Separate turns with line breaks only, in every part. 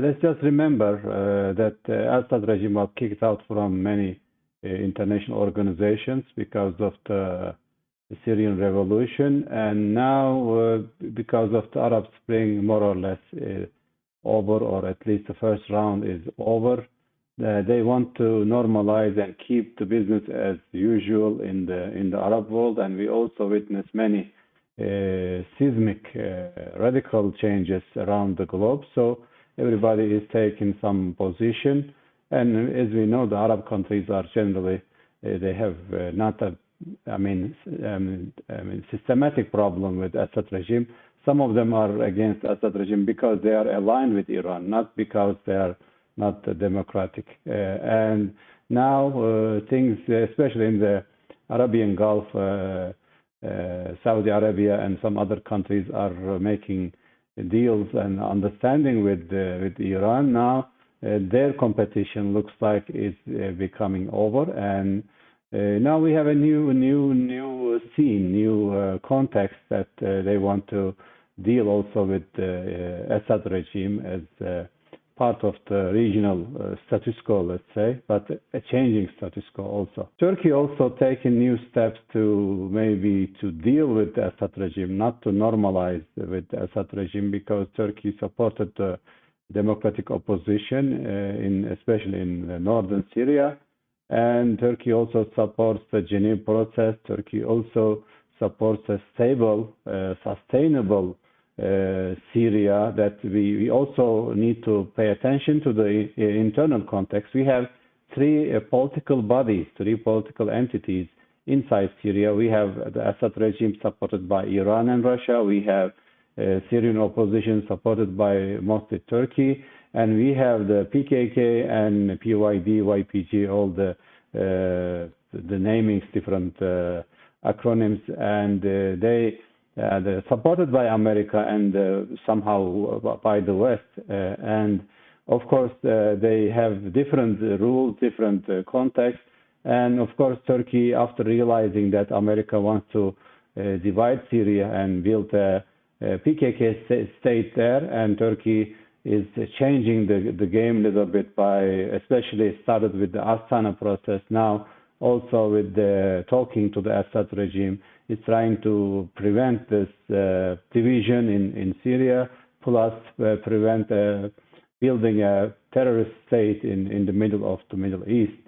let's just remember that Assad regime was kicked out from many international organizations because of the Syrian revolution, and now because of the Arab Spring, more or less over, or at least the first round is over. They want to normalize and keep the business as usual in the Arab world, and we also witness many seismic radical changes around the globe. So everybody is taking some position, and as we know, the Arab countries are generally they have not a systematic problem with Assad regime. Some of them are against Assad regime because they are aligned with Iran, not because they are not democratic. And now things, especially in the Arabian Gulf, Saudi Arabia and some other countries are making deals and understanding with Iran. Now their competition looks like is becoming over, and now we have a new scene, new context that they want to deal also with the Assad regime as part of the regional status quo, let's say, but a changing status quo also. Turkey also taking new steps to maybe to deal with the Assad regime, not to normalize with the Assad regime, because Turkey supported the democratic opposition, especially in northern Syria. And Turkey also supports the Geneva process. Turkey also supports a stable, sustainable Syria. That we also need to pay attention to the internal context. We have three political bodies, three political entities inside Syria. We have the Assad regime supported by Iran and Russia. We have Syrian opposition supported by mostly Turkey. And we have the PKK and PYD, YPG, all the namings, different acronyms, and they're supported by America and somehow by the West. And of course, they have different rules, different contexts. And of course, Turkey, after realizing that America wants to divide Syria and build a PKK state there, and Turkey is changing the game a little bit by, especially started with the Astana process, now also with the talking to the Assad regime, is trying to prevent this division in Syria, plus prevent building a terrorist state in the middle of the Middle East,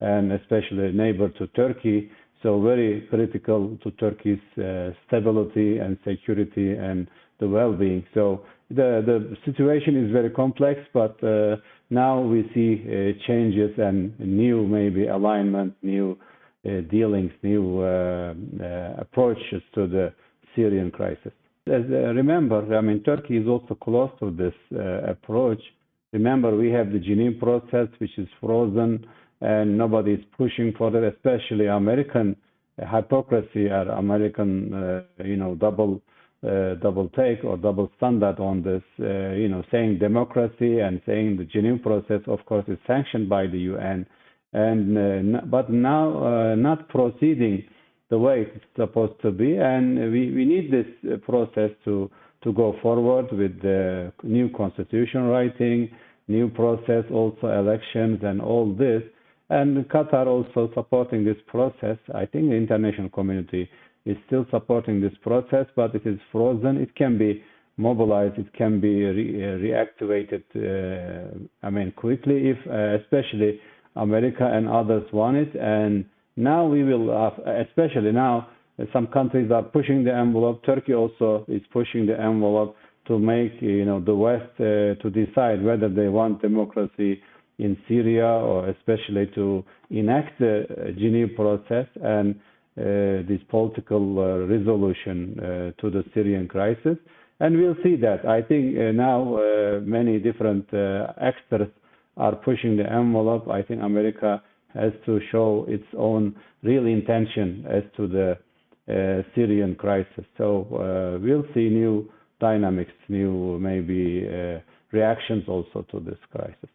and especially a neighbor to Turkey. So very critical to Turkey's stability and security and the well-being. So the situation is very complex, but now we see changes and new maybe alignment, new dealings, new approaches to the Syrian crisis. Remember, Turkey is also close to this approach. Remember, we have the Geneva process, which is frozen, and nobody is pushing for that, especially American hypocrisy or American, double take or double standard on this, saying democracy and saying the Geneva process, of course, is sanctioned by the UN, and but now not proceeding the way it's supposed to be, and we need this process to go forward with the new constitution writing, new process, also elections and all this. And Qatar also supporting this process. I think the international community is still supporting this process, but it is frozen. It can be mobilized. It can be reactivated, quickly, if especially America and others want it. And now we will, especially now, some countries are pushing the envelope. Turkey also is pushing the envelope to make, the West to decide whether they want democracy in Syria, or especially to enact the Geneva process and this political resolution to the Syrian crisis. And we'll see that. I think now many different actors are pushing the envelope. I think America has to show its own real intention as to the Syrian crisis. So we'll see new dynamics, new maybe reactions also to this crisis.